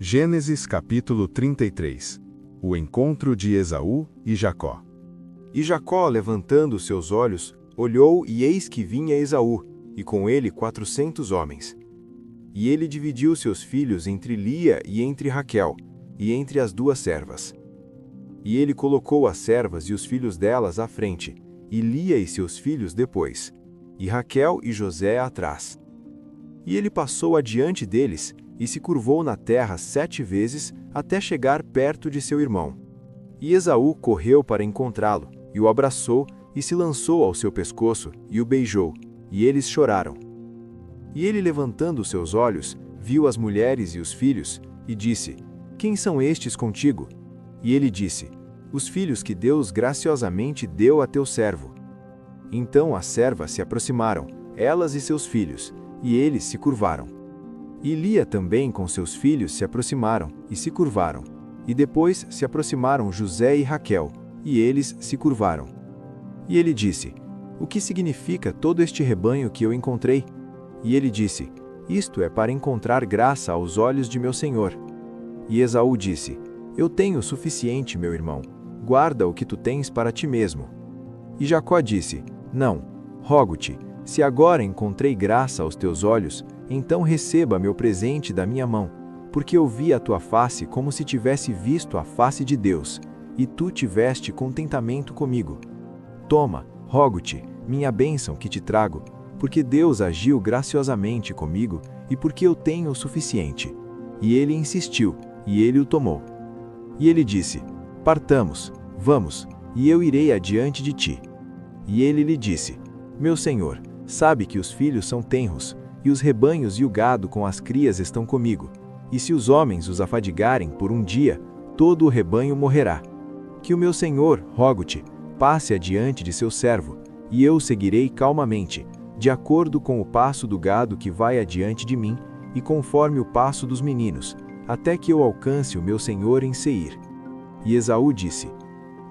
Gênesis capítulo 33. O encontro de Esaú e Jacó. E Jacó, levantando seus olhos, olhou, e eis que vinha Esaú, e com ele 400 homens. E ele dividiu seus filhos entre Lia e entre Raquel, e entre as duas servas. E ele colocou as servas e os filhos delas à frente, e Lia e seus filhos depois, e Raquel e José atrás. E ele passou adiante deles, e se curvou na terra 7 vezes, até chegar perto de seu irmão. E Esaú correu para encontrá-lo, e o abraçou, e se lançou ao seu pescoço, e o beijou, e eles choraram. E ele, levantando seus olhos, viu as mulheres e os filhos, e disse: Quem são estes contigo? E ele disse: Os filhos que Deus graciosamente deu a teu servo. Então as servas se aproximaram, elas e seus filhos, e eles se curvaram. E Lia também com seus filhos se aproximaram, e se curvaram. E depois se aproximaram José e Raquel, e eles se curvaram. E ele disse: O que significa todo este rebanho que eu encontrei? E ele disse: Isto é para encontrar graça aos olhos de meu senhor. E Esaú disse: Eu tenho o suficiente, meu irmão, guarda o que tu tens para ti mesmo. E Jacó disse: Não, rogo-te, se agora encontrei graça aos teus olhos, então receba meu presente da minha mão, porque eu vi a tua face como se tivesse visto a face de Deus, e tu tiveste contentamento comigo. Toma, rogo-te, minha bênção que te trago, porque Deus agiu graciosamente comigo e porque eu tenho o suficiente. E ele insistiu, e ele o tomou. E ele disse: Partamos, vamos, e eu irei adiante de ti. E ele lhe disse: Meu senhor, sabe que os filhos são tenros, e os rebanhos e o gado com as crias estão comigo. E se os homens os afadigarem por um dia, todo o rebanho morrerá. Que o meu senhor, rogo-te, passe adiante de seu servo, e eu seguirei calmamente, de acordo com o passo do gado que vai adiante de mim, e conforme o passo dos meninos, até que eu alcance o meu senhor em Seir. E Esaú disse: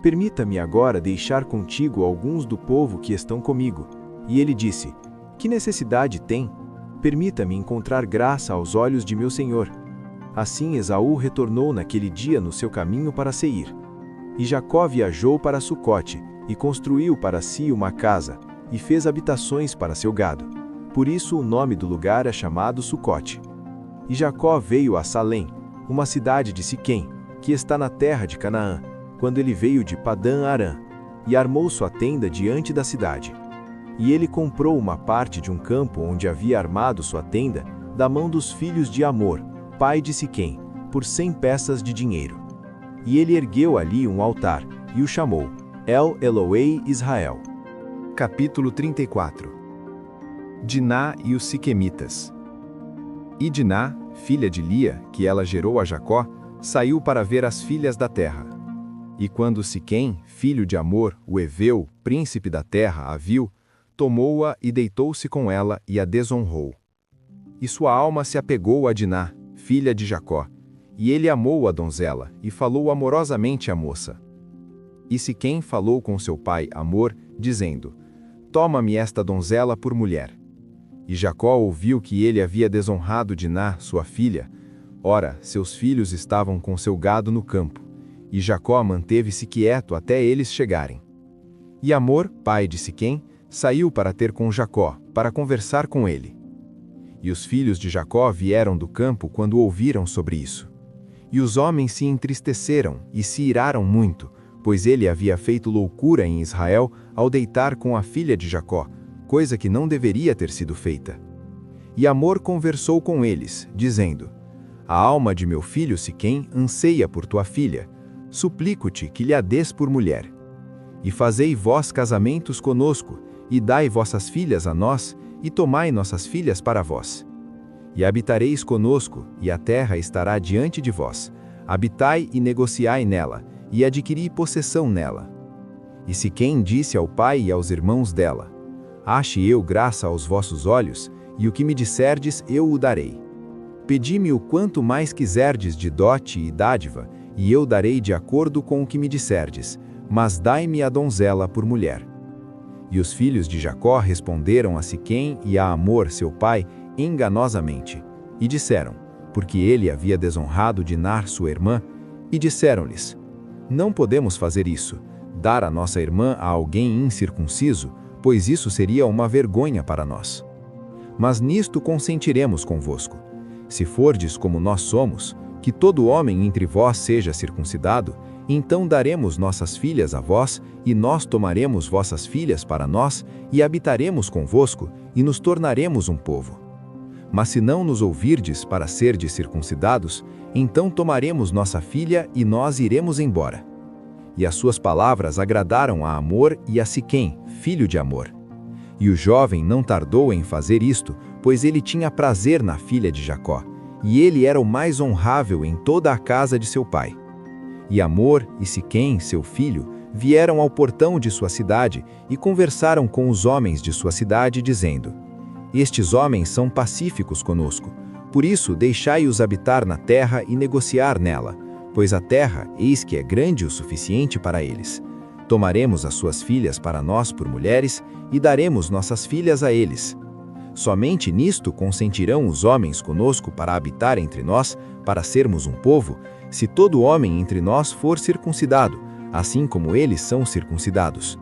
Permita-me agora deixar contigo alguns do povo que estão comigo. E ele disse: Que necessidade tem? Permita-me encontrar graça aos olhos de meu senhor. Assim Esaú retornou naquele dia no seu caminho para Seir. E Jacó viajou para Sucote, e construiu para si uma casa, e fez habitações para seu gado. Por isso o nome do lugar é chamado Sucote. E Jacó veio a Salém, uma cidade de Siquém, que está na terra de Canaã, quando ele veio de Padã-Arã, e armou sua tenda diante da cidade. E ele comprou uma parte de um campo onde havia armado sua tenda, da mão dos filhos de Amor, pai de Siquém, por 100 peças de dinheiro. E ele ergueu ali um altar, e o chamou El Eloei Israel. Capítulo 34. Diná e os Siquemitas. E Diná, filha de Lia, que ela gerou a Jacó, saiu para ver as filhas da terra. E quando Siquém, filho de Amor, o heveu, príncipe da terra, a viu, tomou-a e deitou-se com ela e a desonrou. E sua alma se apegou a Diná, filha de Jacó, e ele amou a donzela e falou amorosamente à moça. E Siquém falou com seu pai Amor, dizendo: Toma-me esta donzela por mulher. E Jacó ouviu que ele havia desonrado Diná, sua filha. Ora, seus filhos estavam com seu gado no campo, e Jacó manteve-se quieto até eles chegarem. E Amor, pai de Siquém, saiu para ter com Jacó, para conversar com ele. E os filhos de Jacó vieram do campo quando ouviram sobre isso. E os homens se entristeceram e se iraram muito, pois ele havia feito loucura em Israel ao deitar com a filha de Jacó, coisa que não deveria ter sido feita. E Amor conversou com eles, dizendo: A alma de meu filho Siquém anseia por tua filha, suplico-te que lhe a des por mulher. E fazei vós casamentos conosco, e dai vossas filhas a nós, e tomai nossas filhas para vós. E habitareis conosco, e a terra estará diante de vós. Habitai e negociai nela, e adquiri possessão nela. E Siquém disse ao pai e aos irmãos dela: Ache eu graça aos vossos olhos, e o que me disserdes eu o darei. Pedi-me o quanto mais quiserdes de dote e dádiva, e eu darei de acordo com o que me disserdes, mas dai-me a donzela por mulher. E os filhos de Jacó responderam a Siquém e a Amor, seu pai, enganosamente, e disseram: porque ele havia desonrado Diná, sua irmã, e disseram-lhes: Não podemos fazer isso, dar a nossa irmã a alguém incircunciso, pois isso seria uma vergonha para nós. Mas nisto consentiremos convosco. Se fordes como nós somos, que todo homem entre vós seja circuncidado, então daremos nossas filhas a vós, e nós tomaremos vossas filhas para nós, e habitaremos convosco, e nos tornaremos um povo. Mas se não nos ouvirdes para serdes circuncidados, então tomaremos nossa filha e nós iremos embora. E as suas palavras agradaram a Amor e a Siquém, filho de Amor. E o jovem não tardou em fazer isto, pois ele tinha prazer na filha de Jacó, e ele era o mais honrável em toda a casa de seu pai. E Amor e Siquém, seu filho, vieram ao portão de sua cidade e conversaram com os homens de sua cidade, dizendo: Estes homens são pacíficos conosco, por isso deixai-os habitar na terra e negociar nela, pois a terra, eis que é grande o suficiente para eles. Tomaremos as suas filhas para nós por mulheres e daremos nossas filhas a eles. Somente nisto consentirão os homens conosco para habitar entre nós, para sermos um povo, se todo homem entre nós for circuncidado, assim como eles são circuncidados.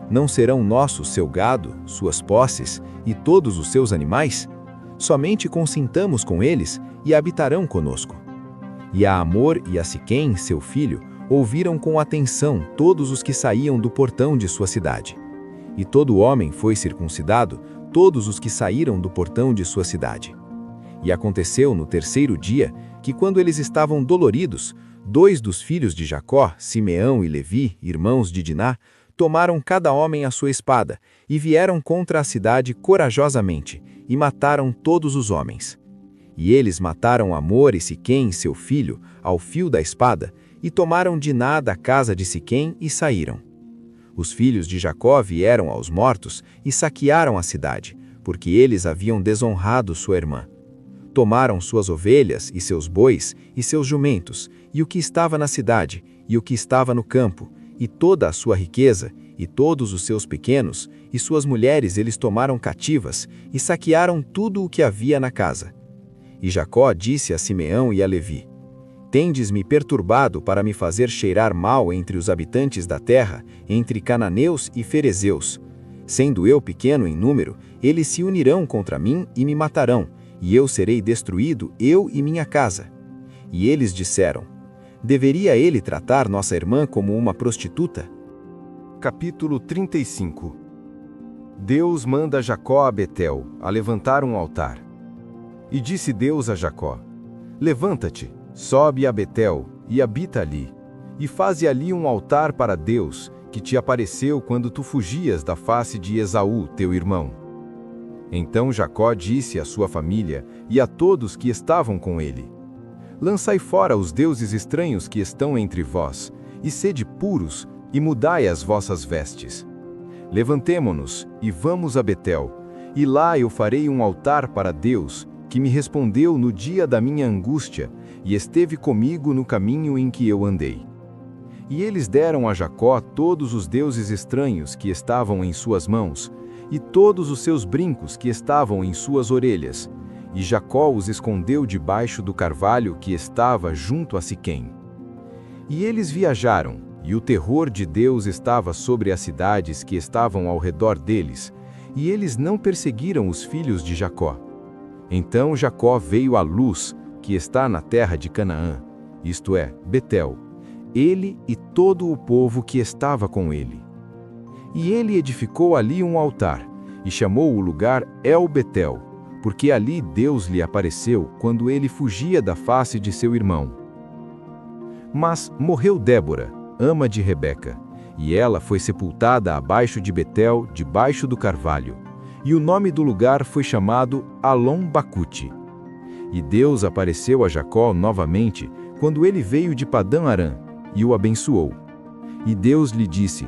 Não serão nossos seu gado, suas posses e todos os seus animais? Somente consintamos com eles e habitarão conosco. E a Amor e a Siquém, seu filho, ouviram com atenção todos os que saíam do portão de sua cidade. E todo homem foi circuncidado, todos os que saíram do portão de sua cidade. E aconteceu no terceiro dia, que quando eles estavam doloridos, 2 dos filhos de Jacó, Simeão e Levi, irmãos de Diná, tomaram cada homem a sua espada, e vieram contra a cidade corajosamente, e mataram todos os homens. E eles mataram Amor e Siquém, seu filho, ao fio da espada, e tomaram Diná da casa de Siquém e saíram. Os filhos de Jacó vieram aos mortos e saquearam a cidade, porque eles haviam desonrado sua irmã. Tomaram suas ovelhas e seus bois e seus jumentos, e o que estava na cidade, e o que estava no campo, e toda a sua riqueza, e todos os seus pequenos, e suas mulheres eles tomaram cativas, e saquearam tudo o que havia na casa. E Jacó disse a Simeão e a Levi: Tendes-me perturbado para me fazer cheirar mal entre os habitantes da terra, entre cananeus e ferezeus. Sendo eu pequeno em número, eles se unirão contra mim e me matarão, e eu serei destruído, eu e minha casa. E eles disseram: Deveria ele tratar nossa irmã como uma prostituta? Capítulo 35. Deus manda Jacó a Betel, a levantar um altar. E disse Deus a Jacó: Levanta-te, sobe a Betel, e habita ali, e faze ali um altar para Deus, que te apareceu quando tu fugias da face de Esaú, teu irmão. Então Jacó disse à sua família e a todos que estavam com ele: Lançai fora os deuses estranhos que estão entre vós, e sede puros, e mudai as vossas vestes. Levantemo-nos, e vamos a Betel, e lá eu farei um altar para Deus, que me respondeu no dia da minha angústia, e esteve comigo no caminho em que eu andei. E eles deram a Jacó todos os deuses estranhos que estavam em suas mãos, e todos os seus brincos que estavam em suas orelhas, e Jacó os escondeu debaixo do carvalho que estava junto a Siquém. E eles viajaram, e o terror de Deus estava sobre as cidades que estavam ao redor deles, e eles não perseguiram os filhos de Jacó. Então Jacó veio à Luz, que está na terra de Canaã, isto é, Betel, ele e todo o povo que estava com ele. E ele edificou ali um altar, e chamou o lugar El-Betel, porque ali Deus lhe apareceu quando ele fugia da face de seu irmão. Mas morreu Débora, ama de Rebeca, e ela foi sepultada abaixo de Betel, debaixo do carvalho, e o nome do lugar foi chamado Alon-Bacute. E Deus apareceu a Jacó novamente, quando ele veio de Padã-Arã, e o abençoou. E Deus lhe disse: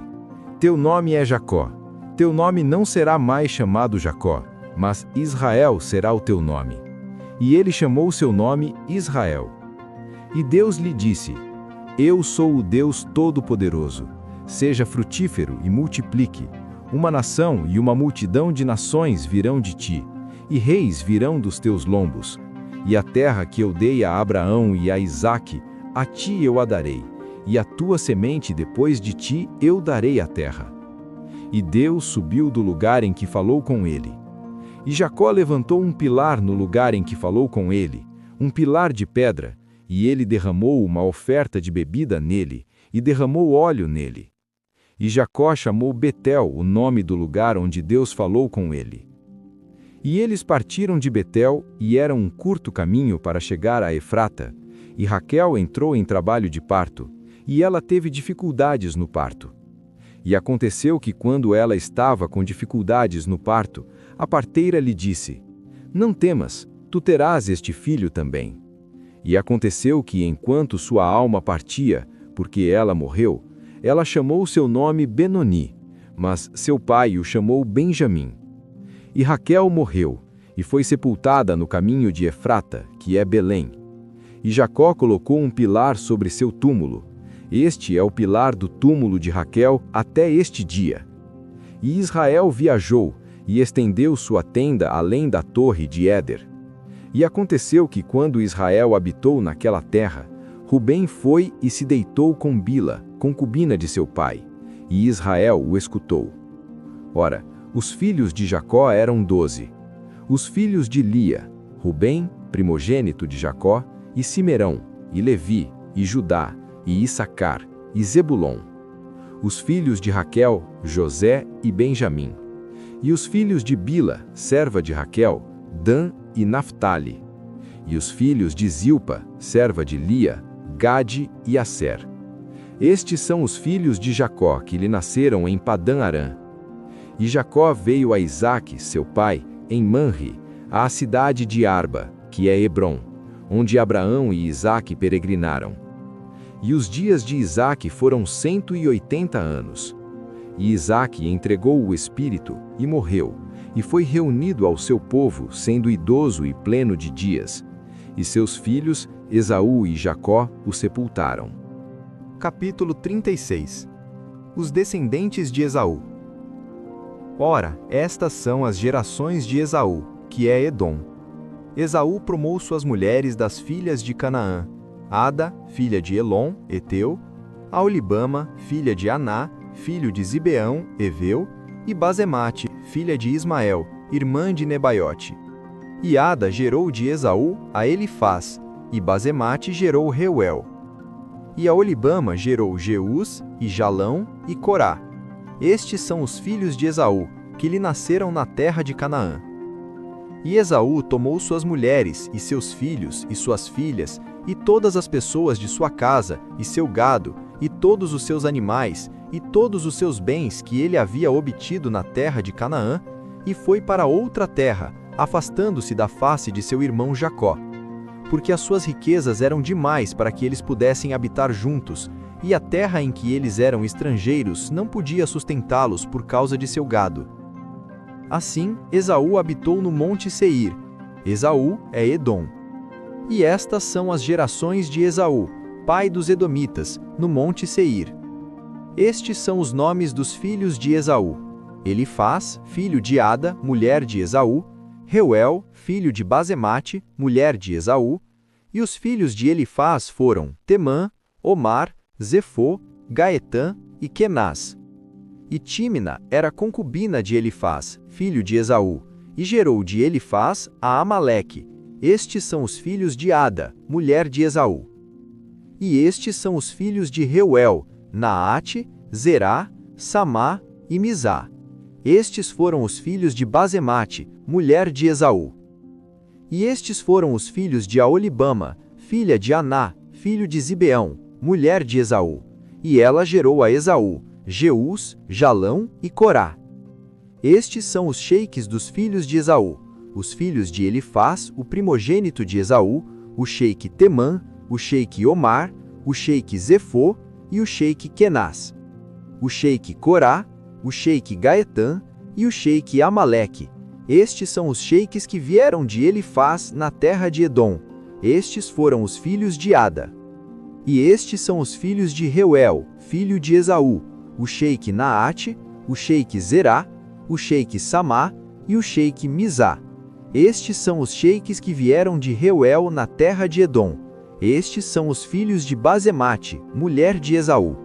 Teu nome é Jacó, teu nome não será mais chamado Jacó, mas Israel será o teu nome. E ele chamou seu nome Israel. E Deus lhe disse: Eu sou o Deus Todo-Poderoso, seja frutífero e multiplique. Uma nação e uma multidão de nações virão de ti, e reis virão dos teus lombos. E a terra que eu dei a Abraão e a Isaque, a ti eu a darei, e a tua semente depois de ti eu darei a terra. E Deus subiu do lugar em que falou com ele. E Jacó levantou um pilar no lugar em que falou com ele, um pilar de pedra, e ele derramou uma oferta de bebida nele, e derramou óleo nele. E Jacó chamou Betel, o nome do lugar onde Deus falou com ele. E eles partiram de Betel, e era um curto caminho para chegar a Efrata, e Raquel entrou em trabalho de parto, e ela teve dificuldades no parto. E aconteceu que quando ela estava com dificuldades no parto, a parteira lhe disse: Não temas, tu terás este filho também. E aconteceu que enquanto sua alma partia, porque ela morreu, ela chamou seu nome Benoni, mas seu pai o chamou Benjamim. E Raquel morreu, e foi sepultada no caminho de Efrata, que é Belém. E Jacó colocou um pilar sobre seu túmulo. Este é o pilar do túmulo de Raquel até este dia. E Israel viajou, e estendeu sua tenda além da torre de Éder. E aconteceu que quando Israel habitou naquela terra, Rubem foi e se deitou com Bila, concubina de seu pai, e Israel o escutou. Ora, os filhos de Jacó eram 12. Os filhos de Lia, Rubem, primogênito de Jacó, e Simerão, e Levi, e Judá, e Issacar, e Zebulon. Os filhos de Raquel, José e Benjamim. E os filhos de Bila, serva de Raquel, Dan e Naphtali. E os filhos de Zilpa, serva de Lia, Gade e Asser. Estes são os filhos de Jacó que lhe nasceram em Padã-Arã. E Jacó veio a Isaque, seu pai, em Manre, à cidade de Arba, que é Hebrom, onde Abraão e Isaque peregrinaram. E os dias de Isaque foram 180 anos. E Isaque entregou o espírito e morreu, e foi reunido ao seu povo, sendo idoso e pleno de dias. E seus filhos, Esaú e Jacó, o sepultaram. Capítulo 36. Os descendentes de Esaú. Ora, estas são as gerações de Esaú, que é Edom. Esaú promou suas mulheres das filhas de Canaã: Ada, filha de Elom, Eteu; Aolibama, filha de Aná, filho de Zibeão, Eveu; e Basemate, filha de Ismael, irmã de Nebaiote. E Ada gerou de Esaú a Elifaz, e Basemate gerou Reuel. E Aolibama gerou Jeús, e Jalão, e Corá. Estes são os filhos de Esaú, que lhe nasceram na terra de Canaã. E Esaú tomou suas mulheres, e seus filhos, e suas filhas, e todas as pessoas de sua casa, e seu gado, e todos os seus animais, e todos os seus bens que ele havia obtido na terra de Canaã, e foi para outra terra, afastando-se da face de seu irmão Jacó. Porque as suas riquezas eram demais para que eles pudessem habitar juntos, e a terra em que eles eram estrangeiros não podia sustentá-los por causa de seu gado. Assim, Esaú habitou no monte Seir. Esaú é Edom. E estas são as gerações de Esaú, pai dos Edomitas, no monte Seir. Estes são os nomes dos filhos de Esaú: Elifaz, filho de Ada, mulher de Esaú; Reuel, filho de Basemate, mulher de Esaú. E os filhos de Elifaz foram Temã, Omar, Zefô, Gaetã e Kenaz. E Tímina era concubina de Elifaz, filho de Esaú, e gerou de Elifaz a Amaleque. Estes são os filhos de Ada, mulher de Esaú. E estes são os filhos de Reuel: Naate, Zerá, Samá e Mizá. Estes foram os filhos de Basemate, mulher de Esaú. E estes foram os filhos de Aolibama, filha de Aná, filho de Zibeão, mulher de Esaú. E ela gerou a Esaú Jeús, Jalão e Corá. Estes são os sheiques dos filhos de Esaú: os filhos de Elifaz, o primogênito de Esaú, o sheique Temã, o sheique Omar, o sheique Zefô e o sheique Kenaz. O sheique Corá, o sheique Gaetã e o sheique Amaleque. Estes são os sheiques que vieram de Elifaz na terra de Edom. Estes foram os filhos de Ada. E estes são os filhos de Reuel, filho de Esaú: o sheique Naate, o sheique Zerá, o sheique Samá e o sheique Mizá. Estes são os sheiques que vieram de Reuel na terra de Edom. Estes são os filhos de Basemate, mulher de Esaú.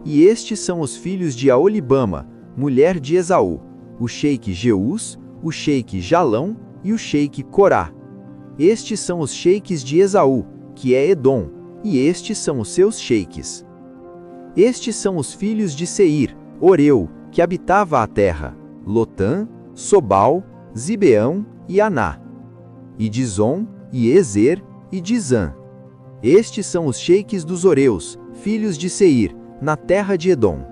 E estes são os filhos de Aolibama, mulher de Esaú, o sheique Jeús, o sheique Jalão e o sheique Corá. Estes são os sheiques de Esaú, que é Edom, e estes são os seus sheiques. Estes são os filhos de Seir, Oreu, que habitava a terra, Lotã, Sobal, Zibeão e Aná, e Dizon, e Ezer, e Dizã. Estes são os sheiques dos Oreus, filhos de Seir, na terra de Edom.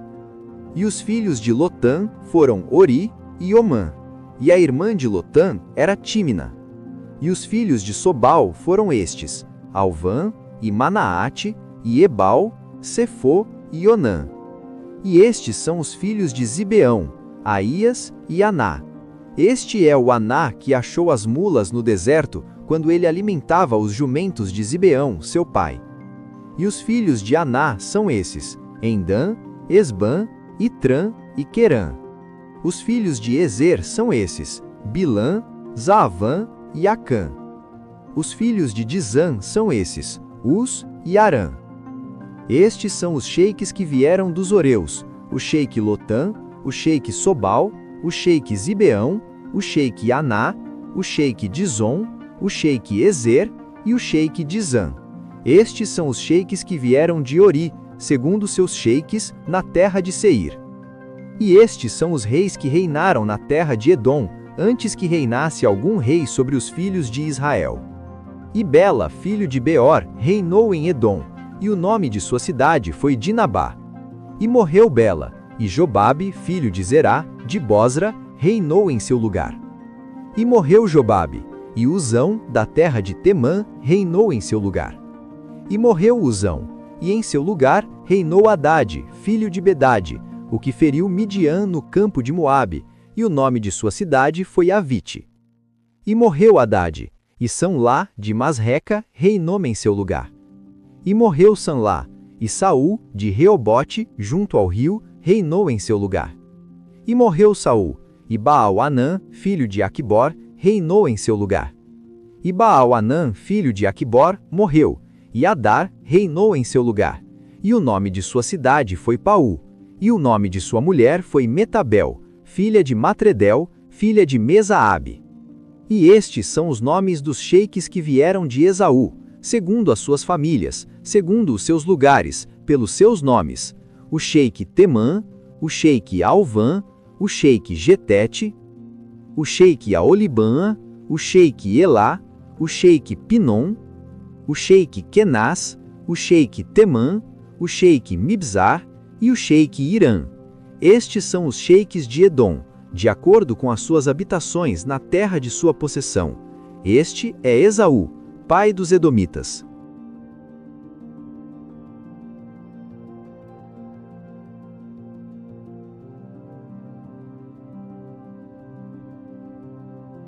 E os filhos de Lotã foram Ori e Omã, e a irmã de Lotã era Tímina. E os filhos de Sobal foram estes, Alvã, e Manaate, e Ebal, Sefo e Onã. E estes são os filhos de Zibeão, Aías e Aná. Este é o Aná que achou as mulas no deserto, quando ele alimentava os jumentos de Zibeão, seu pai. E os filhos de Aná são esses, Endã, Esbã, Itrã e Querã. Os filhos de Ezer são esses, Bilã, Zaavã e Acã. Os filhos de Dizã são esses, Uz e Arã. Estes são os sheiques que vieram dos Oreus, o sheique Lotã, o sheique Sobal, o sheique Zibeão, o sheique Aná, o sheique Dizon, o sheique Ezer e o sheique Dizã. Estes são os sheiques que vieram de Ori, segundo seus sheiques, na terra de Seir. E estes são os reis que reinaram na terra de Edom, antes que reinasse algum rei sobre os filhos de Israel. E Bela, filho de Beor, reinou em Edom, e o nome de sua cidade foi Dinabá. E morreu Bela, e Jobabe, filho de Zerá, de Bosra, reinou em seu lugar. E morreu Jobabe, e Uzão, da terra de Temã, reinou em seu lugar. E morreu Uzão, e em seu lugar reinou Hadade, filho de Bedade, o que feriu Midian no campo de Moabe, e o nome de sua cidade foi Avite. E morreu Hadade, e Sanlá, de Masreca, reinou em seu lugar. E morreu Sanlá, e Saul, de Reobote, junto ao rio, reinou em seu lugar. E morreu Saul, e Baal-Anã, filho de Aquibor, reinou em seu lugar. E Baal-Anã, filho de Aquibor, morreu, e Adar reinou em seu lugar. E o nome de sua cidade foi Paú, e o nome de sua mulher foi Metabel, filha de Matredel, filha de Mesaabe. E estes são os nomes dos sheiques que vieram de Esaú, segundo as suas famílias, segundo os seus lugares, pelos seus nomes: o sheique Temã, o sheique Alvã, o sheique Getete, o sheique Aolibã, o sheique Elá, o sheique Pinom, o sheique Kenaz, o sheique Temã, o sheique Mibzar e o sheique Irã. Estes são os sheiques de Edom, de acordo com as suas habitações na terra de sua possessão. Este é Esaú, pai dos Edomitas.